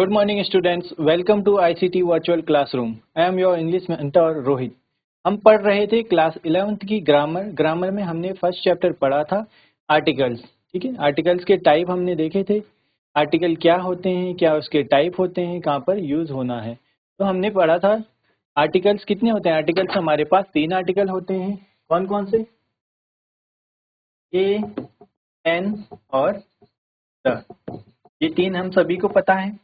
Good morning students, welcome to ICT virtual classroom. I am your English mentor Rohit. हम पढ़ रहे थे class 11th की ग्रामर में हमने फर्स्ट चैप्टर पढ़ा था आर्टिकल्स। ठीक है, आर्टिकल्स के टाइप हमने देखे थे। आर्टिकल क्या होते हैं, क्या उसके टाइप होते हैं, कहाँ पर यूज होना है। तो हमने पढ़ा था आर्टिकल्स कितने होते हैं। आर्टिकल्स हमारे पास 3 आर्टिकल होते हैं। कौन कौन से? ए, एन और द। ये 3 हम सभी को पता है।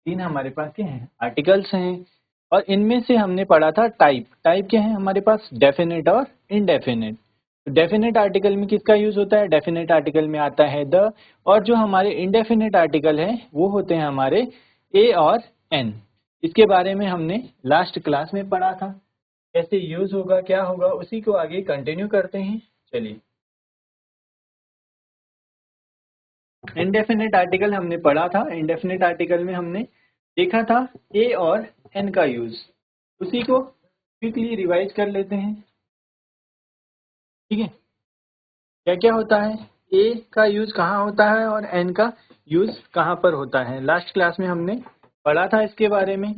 3 हमारे पास क्या हैं? आर्टिकल्स हैं। और इनमें से हमने पढ़ा था टाइप। टाइप क्या है हमारे पास? डेफिनेट और इनडेफिनेट। तो डेफिनेट आर्टिकल में किसका यूज होता है? डेफिनेट आर्टिकल में आता है द। और जो हमारे इनडेफिनेट आर्टिकल है वो होते हैं हमारे ए और एन। इसके बारे में हमने लास्ट क्लास में पढ़ा था, कैसे यूज होगा, क्या होगा, उसी को आगे कंटिन्यू करते हैं। चलिए, इनडेफिनेट आर्टिकल हमने पढ़ा था। इनडेफिनेट आर्टिकल में हमने देखा था ए और एन का यूज। उसी को क्विकली रिवाइज कर लेते हैं। ठीक है, क्या क्या होता है? ए का यूज कहाँ होता है और एन का यूज कहाँ पर होता है? लास्ट क्लास में हमने पढ़ा था इसके बारे में।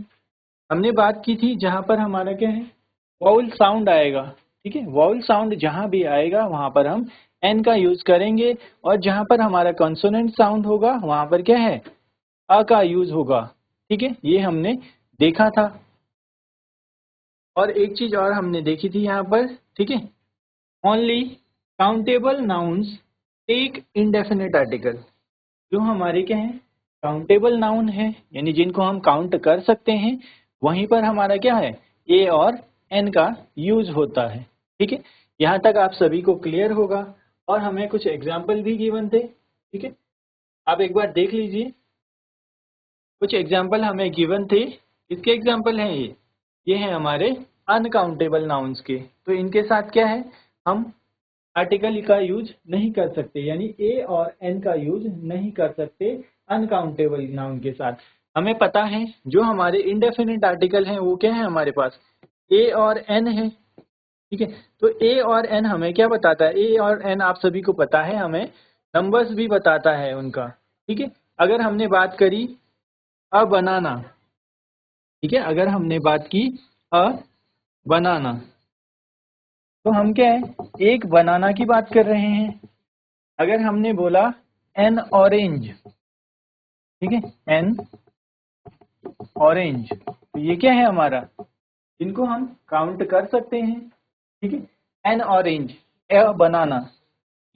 हमने बात की थी जहाँ पर हमारा क्या है, वाउल साउंड आएगा। ठीक है, वाउल साउंड जहाँ भी आएगा वहाँ पर हम एन का यूज करेंगे। और जहाँ पर हमारा कॉन्सोनेंट साउंड होगा वहाँ पर क्या है, अ का यूज होगा। ठीक है, ये हमने देखा था। और एक चीज और हमने देखी थी यहाँ पर। ठीक है, only countable nouns take indefinite article. जो हमारे क्या है, काउंटेबल नाउन है, यानी जिनको हम काउंट कर सकते हैं, वहीं पर हमारा क्या है, ए और एन का यूज होता है। ठीक है, यहाँ तक आप सभी को क्लियर होगा। और हमें कुछ एग्जाम्पल भी गिवन थे। ठीक है, आप एक बार देख लीजिए। कुछ एग्जाम्पल हमें गिवन थे। किसके एग्जाम्पल हैं ये हैं हमारे अनकाउंटेबल नाउन्स के। तो इनके साथ क्या है, हम आर्टिकल का यूज नहीं कर सकते, यानी ए और एन का यूज नहीं कर सकते अनकाउंटेबल नाउन के साथ। हमें पता है जो हमारे इंडेफिनिट आर्टिकल हैं वो क्या है हमारे पास, ए और एन है। ठीक है, तो ए और एन हमें क्या बताता है? ए और एन आप सभी को पता है, हमें नंबर्स भी बताता है उनका। ठीक है, अगर हमने बात करी अ बनाना। ठीक है, अगर हमने बात की अ बनाना, तो हम क्या है, एक बनाना की बात कर रहे हैं। अगर हमने बोला एन ऑरेंज, ठीक है, एन ऑरेंज, तो ये क्या है हमारा, इनको हम काउंट कर सकते हैं। ठीक है, एन ऑरेंज, ए बनाना,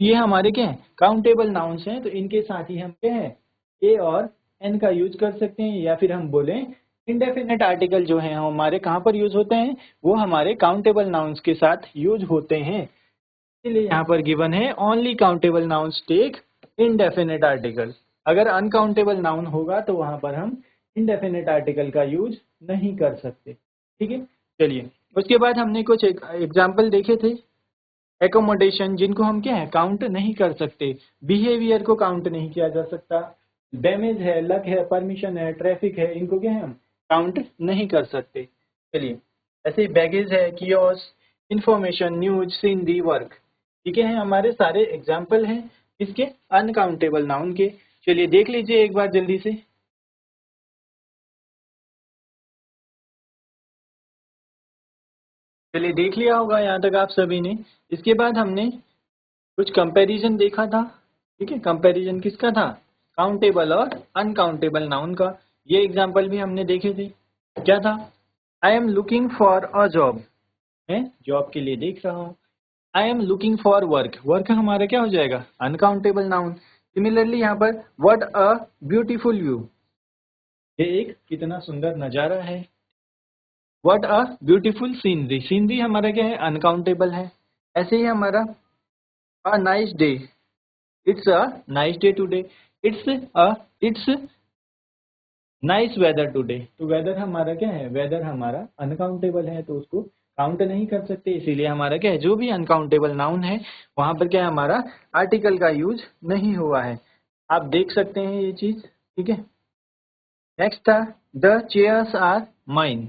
ये हमारे क्या है, काउंटेबल नाउन्स हैं। तो इनके साथ ही हम क्या है, ए और एन का यूज कर सकते हैं। या फिर हम बोलें इंडेफिनेट आर्टिकल जो है हमारे कहाँ पर यूज होते हैं, वो हमारे काउंटेबल नाउन्स के साथ यूज होते हैं। इसलिए यहाँ पर गिवन है only countable nouns take indefinite article. अगर अनकाउंटेबल नाउन होगा तो वहां पर हम इनडेफिनेट आर्टिकल का यूज नहीं कर सकते। ठीक है, चलिए, उसके बाद हमने कुछ एग्जाम्पल देखे थे। एकोमोडेशन, जिनको हम क्या है, काउंट नहीं कर सकते। बिहेवियर को काउंट नहीं किया जा सकता। डैमेज है, लक है, परमिशन है, ट्रैफिक है, इनको क्या है, हम काउंट नहीं कर सकते। चलिए, ऐसे बैगेज है, chaos, information, news, scenery, work. ठीक है, हमारे सारे एग्जाम्पल हैं इसके अनकाउंटेबल नाउन के। चलिए देख लीजिए एक बार जल्दी से। चलिए, देख लिया होगा यहाँ तक आप सभी ने। इसके बाद हमने कुछ कंपैरिजन देखा था। ठीक है, कंपैरिजन किसका था, काउंटेबल और अनकाउंटेबल नाउन का। ये एग्जाम्पल भी हमने देखे थे। क्या था, I am looking for a job, है जॉब के लिए देख रहा हूँ। I am looking for work, work हमारा क्या हो जाएगा, अनकाउंटेबल नाउन। सिमिलरली यहाँ पर व्हाट अ ब्यूटीफुल व्यू, ये एक कितना सुंदर नजारा है। What a beautiful scenery, scenery हमारा क्या है, अनकाउंटेबल है। ऐसे ही हमारा a nice day, it's a nice day today, it's nice weather today. तो वेदर हमारा क्या है, वेदर हमारा अनकाउंटेबल है, तो उसको काउंट नहीं कर सकते। इसीलिए हमारा क्या है, जो भी अनकाउंटेबल नाउन है वहां पर क्या है, हमारा आर्टिकल का यूज नहीं हुआ है। आप देख सकते हैं ये चीज। ठीक है, नेक्स्ट था द चेयर्स आर माइन।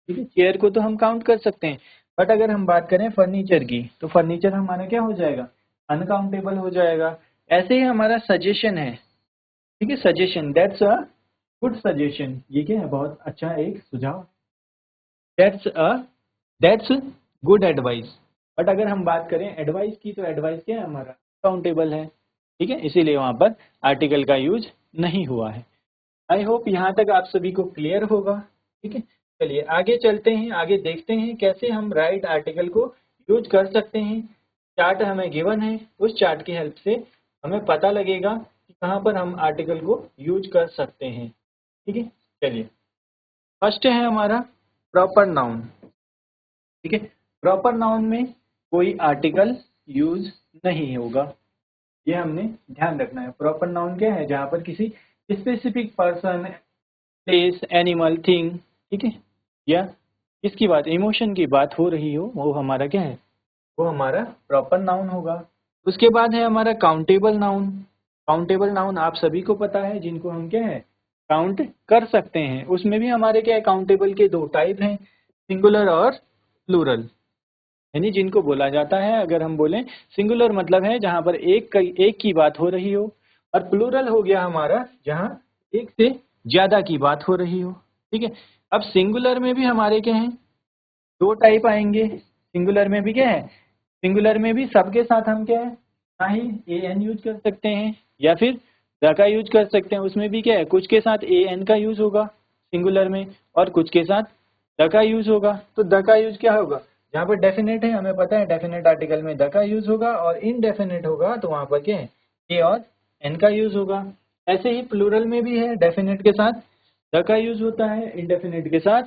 ठीक है, चेयर को तो हम काउंट कर सकते हैं, बट अगर हम बात करें फर्नीचर की, तो फर्नीचर हमारा क्या हो जाएगा, अनकाउंटेबल हो जाएगा। ऐसे ही हमारा सजेशन है। ठीक है, suggestion, that's a good suggestion, ये क्या है, बहुत अच्छा एक सुझाव। That's good advice. बट अगर हम बात करें एडवाइस की, तो एडवाइस क्या है, हमारा काउंटेबल है, ठीक है, इसीलिए वहां पर आर्टिकल का यूज नहीं हुआ है। आई होप यहाँ तक आप सभी को क्लियर होगा, ठीक है। चलिए आगे चलते हैं, आगे देखते हैं कैसे हम राइट आर्टिकल को यूज कर सकते हैं। चार्ट हमें गिवन है, उस चार्ट की हेल्प से हमें पता लगेगा कि कहाँ पर हम आर्टिकल को यूज कर सकते हैं, ठीक है। चलिए, फर्स्ट है हमारा प्रॉपर नाउन, ठीक है। प्रॉपर नाउन में कोई आर्टिकल यूज नहीं होगा, ये हमने ध्यान रखना है। प्रॉपर नाउन क्या है, जहाँ पर किसी specific person, place, animal, thing, ठीक है, या किसकी बात, इमोशन की बात हो रही हो, वो हमारा क्या है, वो हमारा प्रॉपर नाउन होगा। उसके बाद है हमारा काउंटेबल नाउन। काउंटेबल नाउन आप सभी को पता है, जिनको हम क्या है, काउंट कर सकते हैं। उसमें भी हमारे क्या है, काउंटेबल के दो टाइप हैं, सिंगुलर और प्लूरल। यानी जिनको बोला जाता है, अगर हम बोलें सिंगुलर मतलब है जहां पर एक की बात हो रही हो, और प्लूरल हो गया हमारा जहां एक से ज्यादा की बात हो रही हो, ठीक है। अब सिंगुलर में भी हमारे क्या है, दो टाइप आएंगे। सिंगुलर में भी क्या है, सिंगुलर में भी सबके साथ हम क्या है, ना ही ए एन यूज कर सकते हैं या फिर द का यूज कर सकते हैं। उसमें भी क्या है, कुछ के साथ ए एन का यूज होगा सिंगुलर में, और कुछ के साथ द का यूज होगा। तो द का यूज क्या होगा, जहाँ पर डेफिनेट है, हमें पता है डेफिनेट आर्टिकल में द का यूज होगा, और इनडेफिनेट होगा तो वहां पर क्या है, ए और एन का यूज होगा। ऐसे ही प्लूरल में भी है, डेफिनेट के साथ द का यूज होता है, इनडेफिनेट के साथ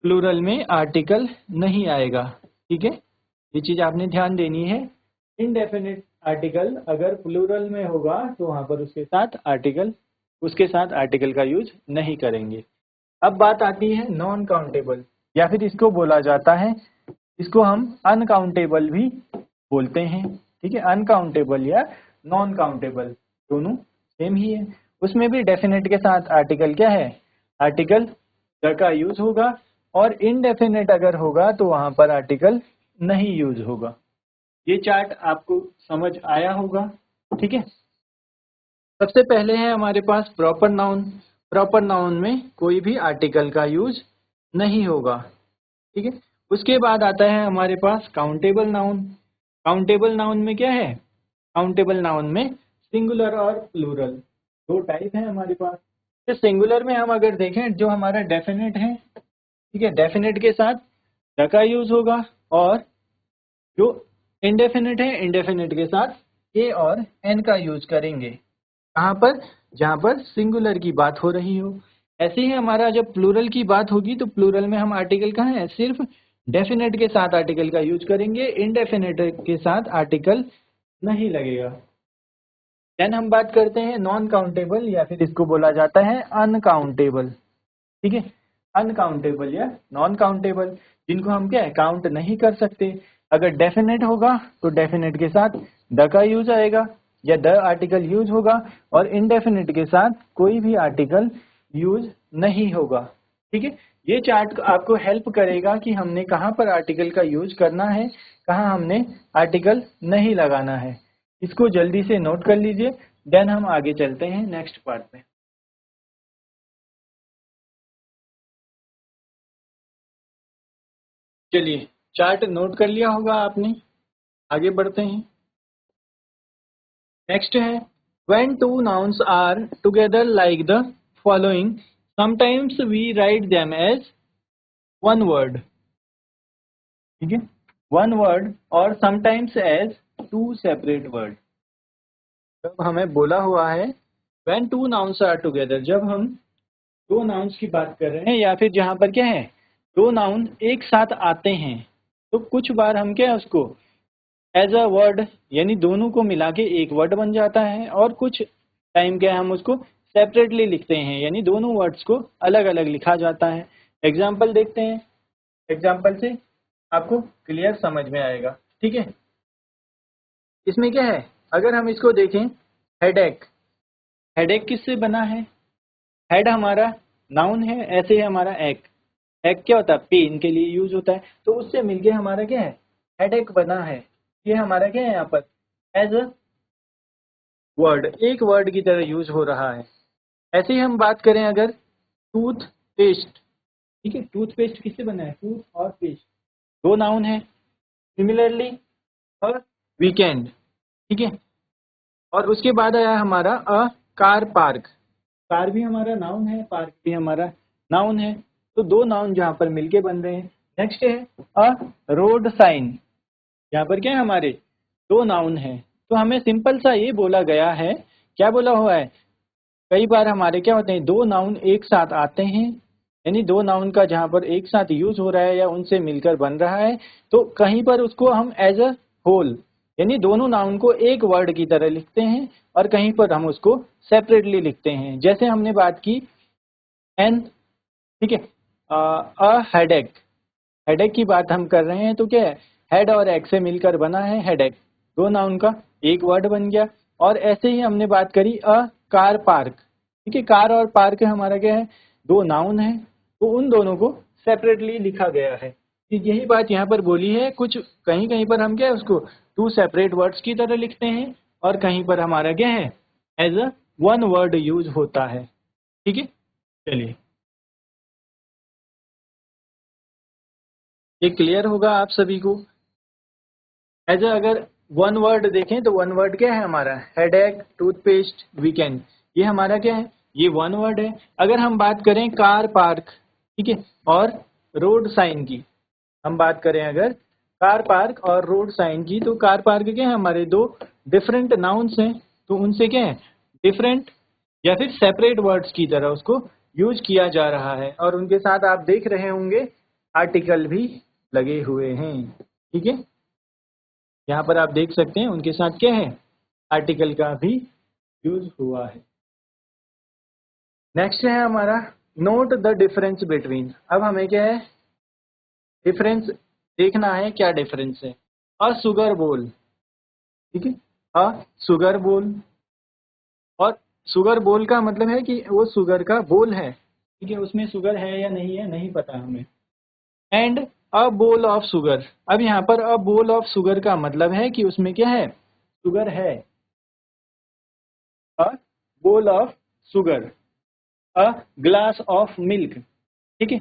प्लूरल में आर्टिकल नहीं आएगा, ठीक है। ये चीज आपने ध्यान देनी है। इनडेफिनेट आर्टिकल अगर प्लूरल में होगा तो वहां पर उसके साथ आर्टिकल का यूज नहीं करेंगे। अब बात आती है नॉन काउंटेबल, या फिर इसको बोला जाता है, इसको हम अनकाउंटेबल भी बोलते हैं, ठीक है। अनकाउंटेबल या नॉन काउंटेबल दोनों सेम ही है। उसमें भी डेफिनेट के साथ आर्टिकल क्या है, आर्टिकल द का यूज होगा, और इनडेफिनेट अगर होगा तो वहां पर आर्टिकल नहीं यूज होगा। ये चार्ट आपको समझ आया होगा, ठीक है। सबसे पहले है हमारे पास प्रॉपर नाउन। प्रॉपर नाउन में कोई भी आर्टिकल का यूज नहीं होगा, ठीक है। उसके बाद आता है हमारे पास काउंटेबल नाउन। काउंटेबल नाउन में क्या है, काउंटेबल नाउन में सिंगुलर और प्लूरल दो टाइप है हमारे पास। तो सिंगुलर में हम अगर देखें, जो हमारा डेफिनेट है, ठीक है, डेफिनेट के साथ द का यूज होगा, और जो इंडेफिनिट है, इंडेफिनिट के साथ ए और एन का यूज करेंगे। कहाँ पर, जहाँ पर सिंगुलर की बात हो रही हो। ऐसे ही हमारा जब प्लूरल की बात होगी, तो प्लूरल में हम आर्टिकल कहाँ है, सिर्फ डेफिनेट के साथ आर्टिकल का यूज करेंगे, इनडेफिनेट के साथ आर्टिकल नहीं लगेगा। देन हम बात करते हैं नॉन काउंटेबल, या फिर इसको बोला जाता है अनकाउंटेबल, ठीक है। अनकाउंटेबल या नॉन काउंटेबल, जिनको हम क्या है, काउंट नहीं कर सकते। अगर डेफिनेट होगा तो डेफिनेट के साथ द का यूज आएगा, या द आर्टिकल यूज होगा, और इनडेफिनेट के साथ कोई भी आर्टिकल यूज नहीं होगा, ठीक है। ये चार्ट आपको हेल्प करेगा कि हमने कहाँ पर आर्टिकल का यूज करना है, कहाँ हमने आर्टिकल नहीं लगाना है। इसको जल्दी से नोट कर लीजिए, देन हम आगे चलते हैं नेक्स्ट पार्ट में। चलिए, चार्ट नोट कर लिया होगा आपने, आगे बढ़ते हैं। नेक्स्ट है, when two nouns are together like the following, sometimes we write them as one word, ठीक है, one word, और sometimes as two separate word। जब हमें बोला हुआ है when two nouns are together, जब हम दो नाउन्स की बात कर रहे हैं, या फिर जहां पर क्या है, दो नाउन एक साथ आते हैं, तो कुछ बार हम क्या है, उसको एज अ वर्ड, यानी दोनों को मिला के एक वर्ड बन जाता है, और कुछ टाइम क्या है, हम उसको सेपरेटली लिखते हैं, यानी दोनों वर्ड्स को अलग अलग लिखा जाता है। एग्जाम्पल देखते हैं, एग्जाम्पल से आपको क्लियर समझ में आएगा, ठीक है। इसमें क्या है, अगर हम इसको देखें, हेडेक, हेडेक किससे बना है, हेड हमारा नाउन है, ऐसे ही हमारा एक, एक क्या होता है, पेन के लिए यूज होता है, तो उससे मिलके हमारा क्या है, हेडेक बना है। ये हमारा क्या है, यहाँ पर एज अ वर्ड, एक वर्ड की तरह यूज हो रहा है। ऐसे ही हम बात करें अगर टूथपेस्ट, ठीक है, टूथपेस्ट किससे बना है, टूथ और पेस्ट, दो नाउन है। सिमिलरली अ वीकेंड, ठीक है, और उसके बाद आया हमारा अ कार पार्क। कार भी हमारा नाउन है, पार्क भी हमारा नाउन है, तो दो नाउन जहाँ पर मिलके बन रहे हैं। नेक्स्ट है अ रोड साइन, यहाँ पर क्या है, हमारे दो नाउन है, तो हमें सिंपल सा ये बोला गया है, क्या बोला हुआ है, कई बार हमारे क्या होते हैं, दो नाउन एक साथ आते हैं, यानी दो नाउन का जहाँ पर एक साथ यूज हो रहा है या उनसे मिलकर बन रहा है, तो कहीं पर उसको हम एज अ होल, यानी दोनों नाउन को एक वर्ड की तरह लिखते हैं, और कहीं पर हम उसको सेपरेटली लिखते हैं। जैसे हमने बात की एन, ठीक है, अ हेडेक, हेडेक की बात हम कर रहे हैं, तो क्या है, हेड और एक से मिलकर बना है हेडेक, दो नाउन का एक वर्ड बन गया। और ऐसे ही हमने बात करी अ कार पार्क, ठीक है, कार और पार्क हमारा क्या है, दो नाउन है, तो उन दोनों को सेपरेटली लिखा गया है। तो यही बात यहाँ पर बोली है, कुछ कहीं कहीं पर हम क्या है उसको टू सेपरेट वर्ड्स की तरह लिखते हैं, और कहीं पर हमारा क्या है, as a one word use होता है, ठीक है। चलिए, ये क्लियर होगा आप सभी को। एज अगर वन वर्ड देखें तो वन वर्ड क्या है हमारा, हेडेक, टूथपेस्ट, वीकेंड, ये हमारा क्या है, ये वन वर्ड है। अगर हम बात करें कार पार्क, ठीक है, और रोड साइन की, हम बात करें अगर कार पार्क और रोड साइन की, तो कार पार्क क्या है, हमारे दो डिफरेंट नाउन्स हैं, तो उनसे क्या है, डिफरेंट या फिर सेपरेट वर्ड्स की तरह उसको यूज किया जा रहा है, और उनके साथ आप देख रहे होंगे आर्टिकल भी लगे हुए हैं, ठीक है, यहाँ पर आप देख सकते हैं उनके साथ क्या है, आर्टिकल का भी यूज हुआ है। नेक्स्ट है हमारा नोट द डिफरेंस बिटवीन। अब हमें क्या है, डिफरेंस देखना है, क्या डिफरेंस है। अ सुगर बोल, ठीक है, अ सुगर बोल, और शुगर बोल का मतलब है कि वो शुगर का बोल है, ठीक है, उसमें शुगर है या नहीं है नहीं पता हमें। And a bowl of sugar, अब यहाँ पर अ बोल ऑफ शुगर का मतलब है कि उसमें क्या है, शुगर है। A bowl of sugar, a glass of milk, ठीक है,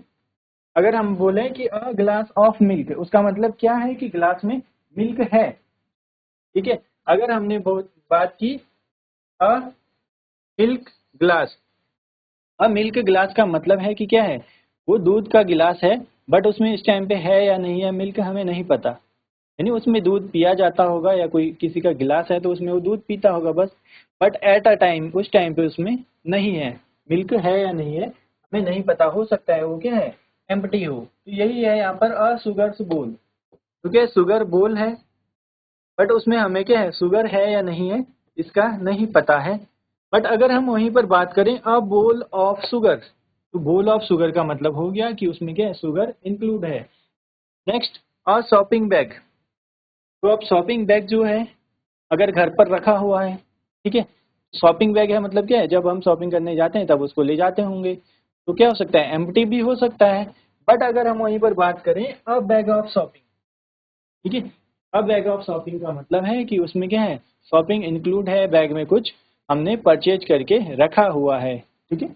अगर हम बोले कि अ ग्लास ऑफ मिल्क, उसका मतलब क्या है कि ग्लास में मिल्क है, ठीक है। अगर हमने बात की अ मिल्क ग्लास, अब मिल्क ग्लास का मतलब है कि क्या है, वो दूध का गिलास है, बट उसमें इस टाइम पे है या नहीं है मिल्क हमें नहीं पता, यानी उसमें दूध पिया जाता होगा, या कोई किसी का गिलास है तो उसमें वो दूध पीता होगा बस, बट एट अ टाइम, उस टाइम पे उसमें नहीं है, मिल्क है या नहीं है हमें नहीं पता, हो सकता है वो क्या है, एम्प्टी हो। तो यही है यहाँ पर अ सुगर्स बोल, तो क्या शुगर बोल है, बट उसमें हमें क्या है, शुगर है या नहीं है इसका नहीं पता है। बट अगर हम वहीं पर बात करें अ बोल ऑफ शुगर, तो बोल ऑफ शुगर का मतलब हो गया कि उसमें क्या है, शुगर इंक्लूड है। नेक्स्ट अ शॉपिंग बैग, तो अब शॉपिंग बैग जो है, अगर घर पर रखा हुआ है, ठीक है, शॉपिंग बैग है मतलब क्या है, जब हम शॉपिंग करने जाते हैं तब उसको ले जाते होंगे, तो क्या हो सकता है, एम्प्टी भी हो सकता है। बट अगर हम वहीं पर बात करें अ बैग ऑफ शॉपिंग, ठीक है, अब बैग ऑफ शॉपिंग का मतलब है कि उसमें क्या है, शॉपिंग इंक्लूड है, बैग में कुछ हमने परचेज करके रखा हुआ है, ठीक है,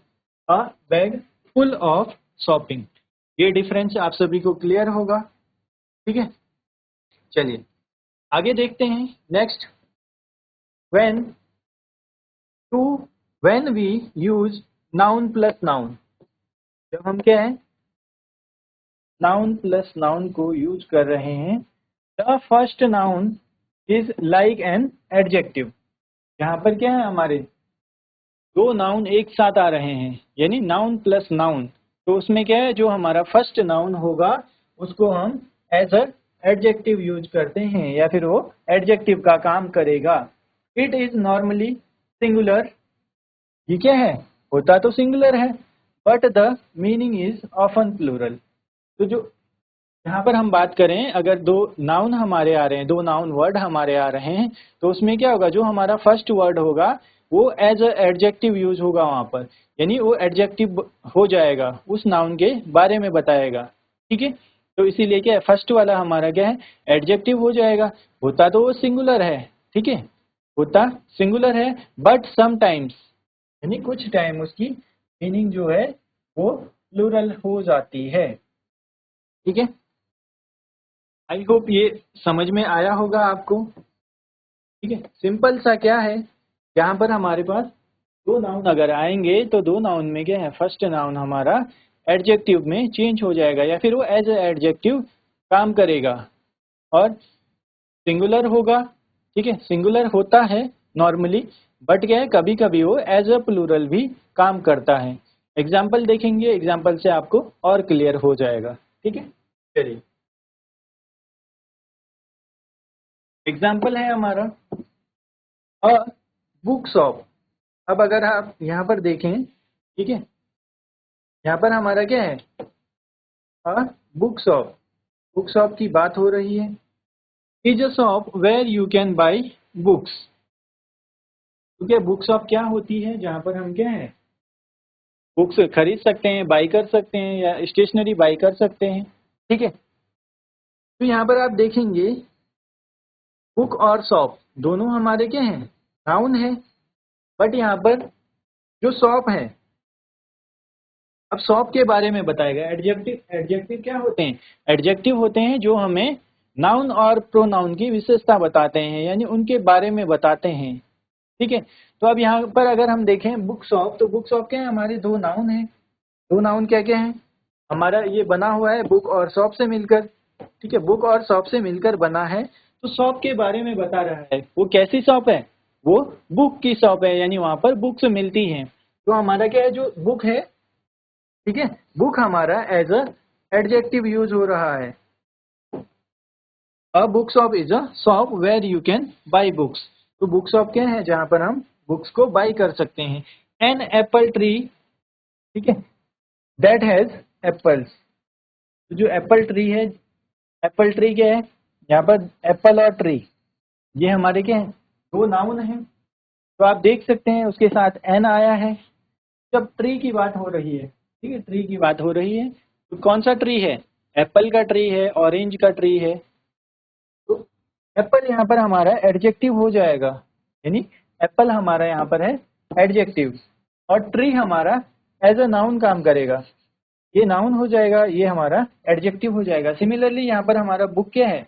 अ बैग फुल ऑफ शॉपिंग। ये डिफरेंस आप सभी को क्लियर होगा, ठीक है। चलिए आगे देखते हैं। Next, when to when we use noun plus noun, जब हम क्या है, नाउन प्लस नाउन को यूज कर रहे हैं, the first noun is like an adjective, यहाँ पर क्या है, हमारे दो नाउन एक साथ आ रहे हैं, यानी नाउन प्लस नाउन, तो उसमें क्या है, जो हमारा फर्स्ट नाउन होगा उसको हम एज अ एडजेक्टिव यूज करते हैं, या फिर वो एडजेक्टिव का काम करेगा। इट इज नॉर्मली सिंगुलर, ये क्या है, होता तो सिंगुलर है, but the meaning is often plural. तो जो यहाँ पर हम बात करें, अगर दो नाउन हमारे आ रहे हैं, दो नाउन वर्ड हमारे आ रहे हैं, तो उसमें क्या होगा, जो हमारा फर्स्ट वर्ड होगा वो एज अ एडजेक्टिव यूज होगा वहाँ पर, यानी वो एडजेक्टिव हो जाएगा, उस नाउन के बारे में बताएगा, ठीक है। तो इसीलिए क्या है, फर्स्ट वाला हमारा क्या है, एडजेक्टिव हो जाएगा, होता तो वो सिंगुलर है, ठीक है, होता सिंगुलर है, बट समटाइम्स, यानी कुछ टाइम उसकी मीनिंग जो है वो प्लूरल हो जाती है। ठीक है, आई होप ये समझ में आया होगा आपको। ठीक है, सिंपल सा क्या है, यहाँ पर हमारे पास दो नाउन अगर आएंगे तो दो नाउन में क्या है, फर्स्ट नाउन हमारा एडजेक्टिव में चेंज हो जाएगा या फिर वो एज ए एडजेक्टिव काम करेगा और सिंगुलर होगा। ठीक है, सिंगुलर होता है नॉर्मली, बट क्या है कभी कभी वो एज अ प्लूरल भी काम करता है। एग्जाम्पल देखेंगे, एग्जाम्पल से आपको और क्लियर हो जाएगा। ठीक है, चलिए एग्जाम्पल है हमारा अ बुक शॉप। अब अगर आप यहाँ पर देखें, ठीक है, यहाँ पर हमारा क्या है, a book shop, book shop की बात हो रही है। Is a shop where you can buy books. तो क्या बुक शॉप क्या होती है, जहाँ पर हम क्या है बुक्स खरीद सकते हैं, बाई कर सकते हैं या स्टेशनरी बाई कर सकते हैं। ठीक है, तो यहाँ पर आप देखेंगे बुक और शॉप दोनों हमारे क्या हैं, नाउन है, बट यहाँ पर जो शॉप है, अब शॉप के बारे में बताएगा। एडजेक्टिव, एडजेक्टिव क्या होते हैं, एडजेक्टिव होते हैं जो हमें नाउन और प्रोनाउन की विशेषता बताते हैं, यानी उनके बारे में बताते हैं। ठीक है, तो अब यहाँ पर अगर हम देखें बुक शॉप, तो बुक शॉप क्या है, हमारे दो नाउन है। दो नाउन क्या क्या है, हमारा ये बना हुआ है बुक और शॉप से मिलकर। ठीक है, बुक और शॉप से मिलकर बना है, तो शॉप के बारे में बता रहा है। वो कैसी शॉप है, वो बुक की शॉप है, यानी वहां पर बुक्स मिलती हैं। तो हमारा क्या है, जो बुक है, ठीक है, बुक हमारा एज अ एडजेक्टिव यूज हो रहा है। A book shop is a shop where you can buy books. तो बुक शॉप क्या है, जहां पर हम बुक्स को बाई कर सकते हैं। एन एप्पल ट्री, ठीक है, दैट हैज एप्पल्स। तो जो एप्पल ट्री है, एप्पल ट्री क्या है, यहाँ पर एप्पल और ट्री ये हमारे क्या है, दो नाउन हैं। तो आप देख सकते हैं उसके साथ एन आया है जब ट्री की बात हो रही है। ठीक है, ट्री की बात हो रही है, तो कौन सा ट्री है, एप्पल का ट्री है, ऑरेंज का ट्री है। तो एप्पल यहाँ पर हमारा एडजेक्टिव हो जाएगा, यानी एप्पल हमारा यहाँ पर है एडजेक्टिव, और ट्री हमारा एज अ नाउन काम करेगा। ये नाउन हो जाएगा, ये हमारा एडजेक्टिव हो जाएगा। सिमिलरली यहाँ पर हमारा बुक क्या है,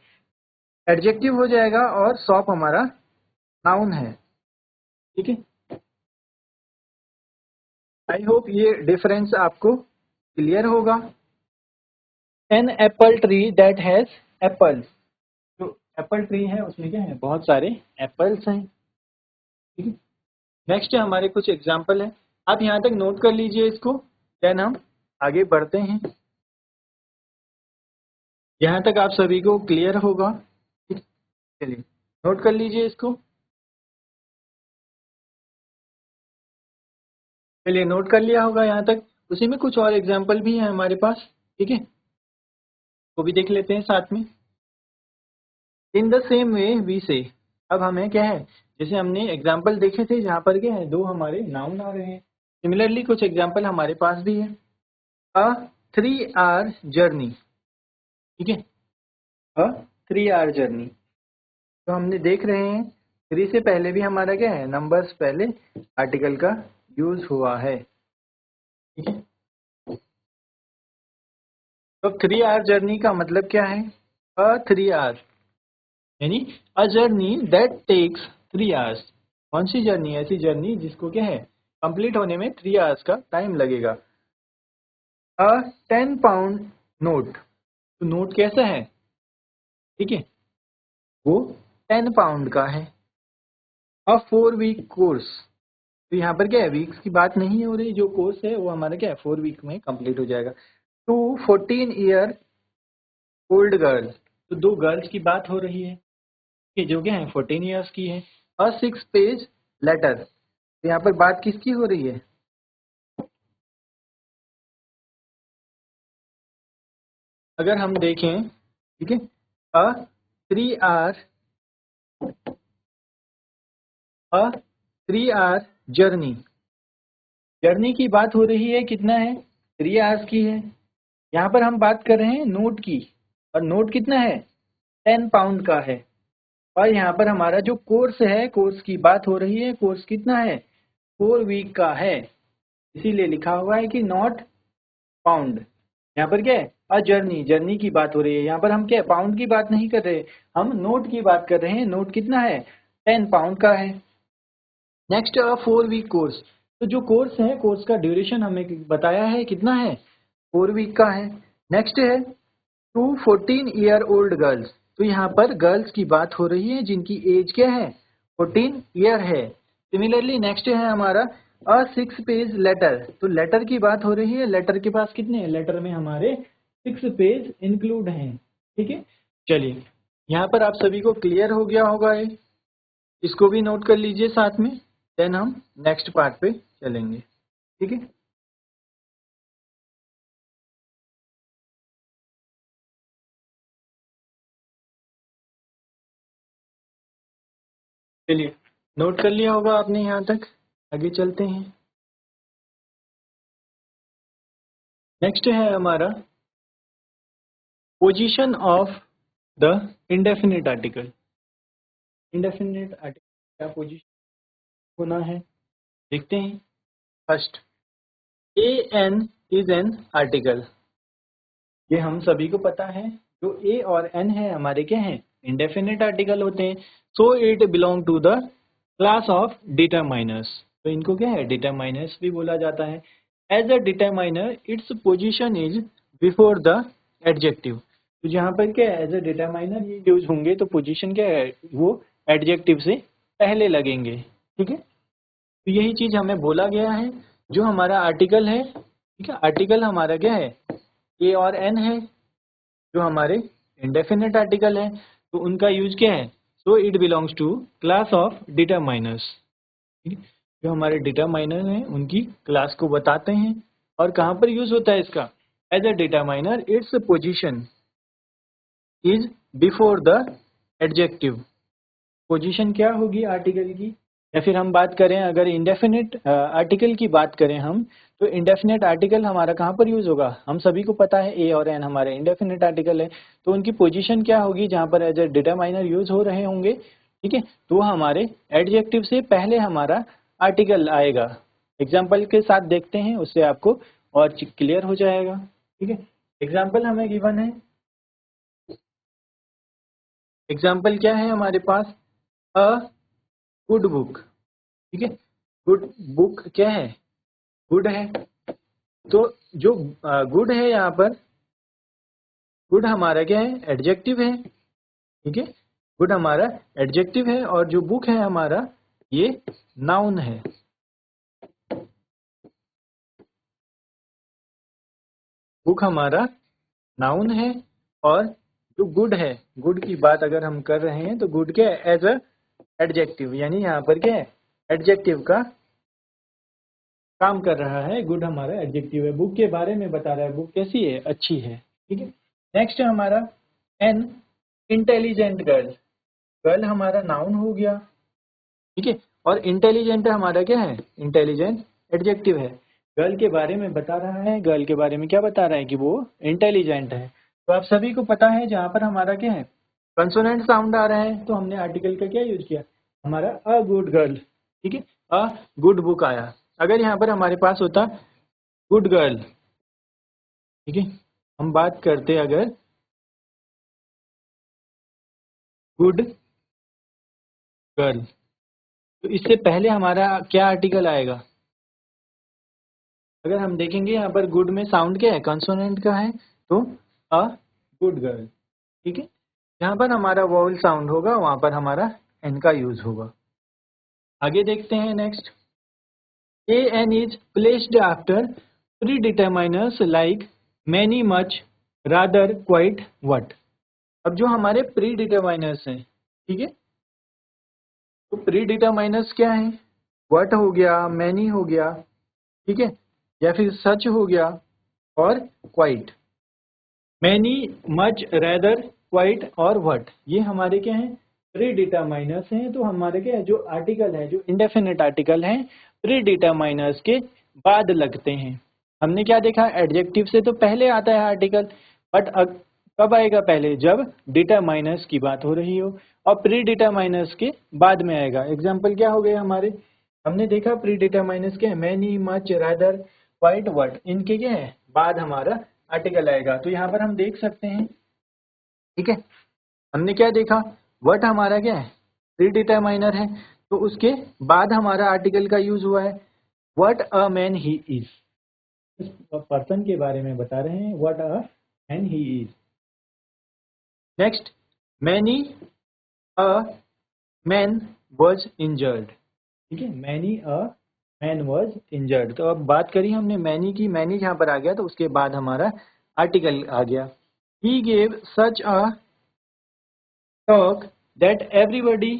एडजेक्टिव हो जाएगा, और शॉप हमारा नाउन है। ठीक है, आई होप ये डिफरेंस आपको क्लियर होगा। An apple tree that has apples. जो एप्पल ट्री है उसमें क्या है, बहुत सारे एप्पल्स हैं। ठीक है, नेक्स्ट हमारे कुछ एग्जाम्पल है, आप यहाँ तक नोट कर लीजिए इसको, देन हम आगे बढ़ते हैं। यहाँ तक आप सभी को क्लियर होगा। ठीक, चलिए नोट कर लीजिए इसको। चलिए नोट कर लिया होगा यहाँ तक, उसी में कुछ और एग्जाम्पल भी हैं हमारे पास। ठीक है, वो भी देख लेते हैं साथ में। In the same way we say, अब हमें क्या है, जैसे हमने एग्जाम्पल देखे थे जहाँ पर क्या है दो हमारे नाउन आ रहे हैं, सिमिलरली कुछ एग्जाम्पल हमारे पास भी है। अ 3 आवर जर्नी, ठीक है, अ 3 आवर जर्नी, तो हमने देख रहे हैं थ्री से पहले भी हमारा क्या है, नंबर्स पहले आर्टिकल का यूज हुआ है। ठीक है, तो 3 आवर जर्नी का मतलब क्या है, अ 3 आवर, यानी a journey that takes 3 hours. कौन सी जर्नी, ऐसी जर्नी जिसको क्या है कंप्लीट होने में 3 आवर्स का टाइम लगेगा। अ 10 पाउंड नोट, तो नोट कैसा है, ठीक है, वो 10 पाउंड का है। अ 4 वीक कोर्स, तो यहाँ पर क्या है, वीक्स की बात नहीं हो रही, जो कोर्स है वो हमारा क्या है 4 वीक में कंप्लीट हो जाएगा। टू 14 ईयर ओल्ड गर्ल, तो दो गर्ल्स की बात हो रही है कि जो क्या है 14 ईयर्स की है। अ 6 पेज लेटर, तो यहाँ पर बात किसकी हो रही है, अगर हम देखें, ठीक है, a 3 hour, a 3 hour journey, journey की बात हो रही है, कितना है 3 आवर्स की है। यहाँ पर हम बात कर रहे हैं नोट की, और नोट कितना है 10 पाउंड का है। और यहाँ पर हमारा जो कोर्स है, कोर्स की बात हो रही है, कोर्स कितना है 4 वीक का है, इसीलिए लिखा हुआ है कि नॉट पाउंड। यहाँ पर क्या है, अ जर्नी, जर्नी की बात हो रही है। यहाँ पर हम क्या है, पाउंड की बात नहीं कर रहे, हम नोट की बात कर रहे हैं। नोट कितना है, 10 पाउंड का है। नेक्स्ट 4 वीक कोर्स, तो जो कोर्स है, कोर्स का ड्यूरेशन हमें बताया है कितना है, 4 वीक का है। नेक्स्ट है 2 14 ईयर ओल्ड गर्ल्स, तो यहाँ पर गर्ल्स की बात हो रही है जिनकी एज क्या है, 14 ईयर है। सिमिलरली नेक्स्ट है हमारा 6 पेज लेटर, तो लेटर की बात हो रही है। लेटर के पास कितने हैं, लेटर में हमारे 6 पेज इंक्लूड हैं। ठीक है, चलिए यहाँ पर आप सभी को क्लियर हो गया होगा ये, इसको भी नोट कर लीजिए साथ में, देन हम नेक्स्ट पार्ट पे चलेंगे। ठीक है, चलिए नोट कर लिया होगा आपने यहाँ तक, आगे चलते हैं। नेक्स्ट है हमारा position of the indefinite article. Indefinite article क्या पोजीशन होना है, देखते हैं। First, a N is an article, ये हम सभी को पता है। जो ए और एन है हमारे क्या हैं, इंडेफिनिट आर्टिकल होते हैं। So it belong to the class of determiners, तो इनको क्या है, डिटरमाइनर्स भी बोला जाता है। As a determiner its position is before the adjective, तो जहाँ पर क्या है, एज अ डिटरमाइनर ये यूज होंगे तो पोजीशन क्या है, वो एडजेक्टिव से पहले लगेंगे। ठीक है, तो यही चीज हमें बोला गया है। जो हमारा आर्टिकल है, ठीक है, आर्टिकल हमारा क्या है, ए और एन है, जो हमारे इंडेफिनिट आर्टिकल है, तो उनका यूज क्या है, so it belongs to class of determiners. जो हमारे डिटरमाइनर हैं उनकी क्लास को बताते हैं। और कहाँ पर यूज होता है इसका, as a determiner its position is before the adjective, position क्या होगी आर्टिकल की। या फिर हम बात करें, अगर इंडेफिनिट आर्टिकल की बात करें हम, तो इंडेफिनिट आर्टिकल हमारा कहाँ पर यूज होगा, हम सभी को पता है ए और एन हमारे इंडेफिनिट आर्टिकल है, तो उनकी पोजीशन क्या होगी, जहाँ पर एज ए डिटरमाइनर यूज हो रहे होंगे। ठीक है, तो हमारे एडजेक्टिव से पहले हमारा आर्टिकल आएगा। एग्जाम्पल के साथ देखते हैं, उससे आपको और क्लियर हो जाएगा। ठीक है, एग्जाम्पल हमें गिवन है, एग्जाम्पल क्या है हमारे पास, अ गुड बुक। ठीक है, गुड बुक क्या है, गुड है, तो जो गुड है यहाँ पर, गुड हमारा क्या है, एडजेक्टिव है। ठीक है, गुड हमारा एडजेक्टिव है, और जो बुक है हमारा ये नाउन है। बुक हमारा नाउन है, और जो गुड है, गुड की बात अगर हम कर रहे हैं तो गुड क्या है, एज अ एडजेक्टिव, यानी यहाँ पर क्या है, एडजेक्टिव का काम कर रहा है। गुड हमारा एडजेक्टिव है, बुक के बारे में बता रहा है, बुक कैसी है, अच्छी है। ठीक है, नेक्स्ट है हमारा एन इंटेलिजेंट गर्ल। गर्ल हमारा नाउन हो गया। ठीक है, और इंटेलिजेंट हमारा क्या है, इंटेलिजेंट एडजेक्टिव है। गर्ल के बारे में बता रहा है, गर्ल के बारे में क्या बता रहा है, कि वो इंटेलिजेंट है। तो आप सभी को पता है, जहाँ पर हमारा क्या है, कंसोनेंट साउंड आ रहा है, तो हमने आर्टिकल का क्या यूज किया, हमारा अ गुड गर्ल। ठीक है, अ गुड बुक आया। अगर यहाँ पर हमारे पास होता गुड गर्ल, ठीक है, हम बात करते अगर गुड गर्ल, तो इससे पहले हमारा क्या आर्टिकल आएगा। अगर हम देखेंगे यहाँ पर गुड में साउंड क्या है, कंसोनेंट का है, तो अ गुड गर्ल। ठीक है, जहाँ पर हमारा वॉवल साउंड होगा वहाँ पर हमारा एन का यूज होगा। आगे देखते हैं next, a N is placed after pre determiners like many much rather quite what. अब जो हमारे प्री डिटरमाइनर्स हैं, ठीक है, तो प्री डिटरमाइनर्स क्या है, वट हो गया, मैनी हो गया, ठीक है, या फिर सच हो गया, और quite. Many, much, rather, quite और व्हाट, ये हमारे क्या हैं, प्री डिटरमाइनर्स हैं। तो हमारे क्या है, जो आर्टिकल है, जो इंडेफिनिट आर्टिकल हैं, प्री डिटरमाइनर्स के बाद लगते हैं। हमने क्या देखा, एडजेक्टिव से तो पहले आता है आर्टिकल, बट कब आएगा पहले, जब डिटरमाइनर्स की बात हो रही हो, और प्री डिटरमाइनर्स के बाद में आएगा। एग्जाम्पल क्या हो गए हमारे, हमने देखा प्री डिटरमाइनर्स के many, much, rather, quite, what, इनके क्या है बाद हमारा आर्टिकल आएगा। तो यहाँ पर हम देख सकते हैं, ठीक है, हमने क्या देखा, व्हाट हमारा क्या है प्री डिटरमाइनर है, तो उसके बाद हमारा आर्टिकल का यूज हुआ है। What a man he is, इस पर्सन के बारे में बता रहे हैं, what a man he is. Next, many a man was injured, ठीक है, many a man was injured. तो अब बात करी हमने मैनी की, मैनी जहाँ पर आ गया तो उसके बाद हमारा आर्टिकल आ गया। He gave such a talk that everybody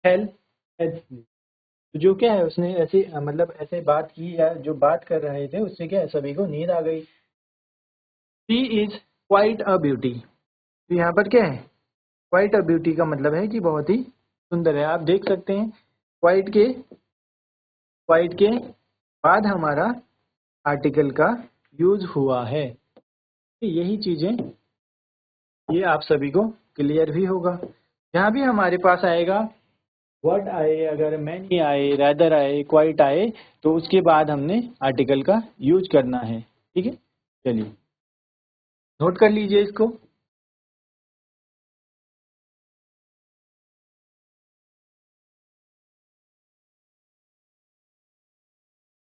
help, तो जो क्या है उसने ऐसे मतलब ऐसे बात की, या जो बात कर रहे थे उससे क्या है सभी को नींद आ गई। She is quite a beauty, तो यहाँ पर क्या है क्वाइट अ ब्यूटी का मतलब है कि बहुत ही सुंदर है। आप देख सकते हैं क्वाइट के बाद हमारा आर्टिकल का यूज हुआ है। यही चीजें ये आप सभी को क्लियर भी होगा। जहाँ भी हमारे पास आएगा व्हाट आए, अगर मैनी आए, रैदर आए, क्वाइट आए, तो उसके बाद हमने आर्टिकल का यूज करना है, ठीक है। चलिए नोट कर लीजिए इसको।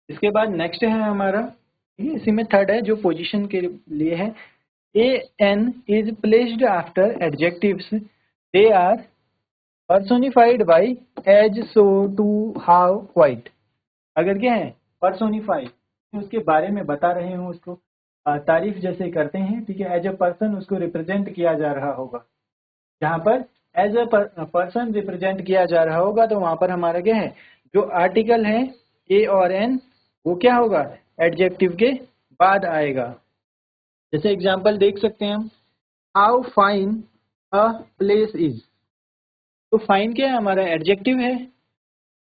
इसके बाद नेक्स्ट है हमारा, ठीक है, इसी में थर्ड है जो पोजीशन के लिए है। A N is placed after adjectives, they are personified by as, so, too, how, quite. अगर क्या है पर्सोनिफाई, उसके बारे में बता रहे हो, उसको तारीफ जैसे करते हैं, ठीक है, एज ए पर्सन उसको रिप्रेजेंट किया जा रहा होगा। जहाँ पर एज ए पर्सन रिप्रेजेंट किया जा रहा होगा तो वहां पर हमारा क्या है जो आर्टिकल है ए और एन, वो क्या होगा एडजेक्टिव के बाद आएगा। जैसे एग्जांपल देख सकते हैं हम, how fine a place is, तो फाइन क्या है हमारा एडजेक्टिव है,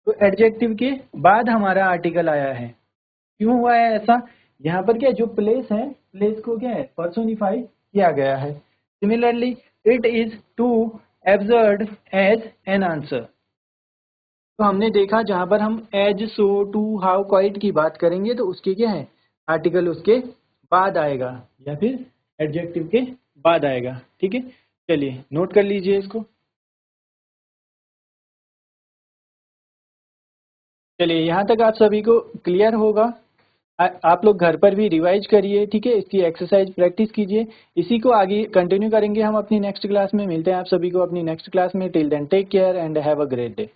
तो एडजेक्टिव के बाद हमारा आर्टिकल आया है। क्यों हुआ है ऐसा, यहाँ पर क्या जो प्लेस है, प्लेस को क्या है पर्सोनिफाई किया गया है। Similarly it is too absurd as an answer, तो हमने देखा जहां पर हम as, so, too, how, quite की बात करेंगे तो उसके क्या है आर्टिकल उसके बाद आएगा या फिर एडजेक्टिव के बाद आएगा, ठीक है। चलिए नोट कर लीजिए इसको। चलिए यहाँ तक आप सभी को क्लियर होगा। आप लोग घर पर भी रिवाइज करिए, ठीक है, इसकी एक्सरसाइज प्रैक्टिस कीजिए। इसी को आगे कंटिन्यू करेंगे हम अपनी नेक्स्ट क्लास में। मिलते हैं आप सभी को अपनी नेक्स्ट क्लास में। Till then take care and have a great day.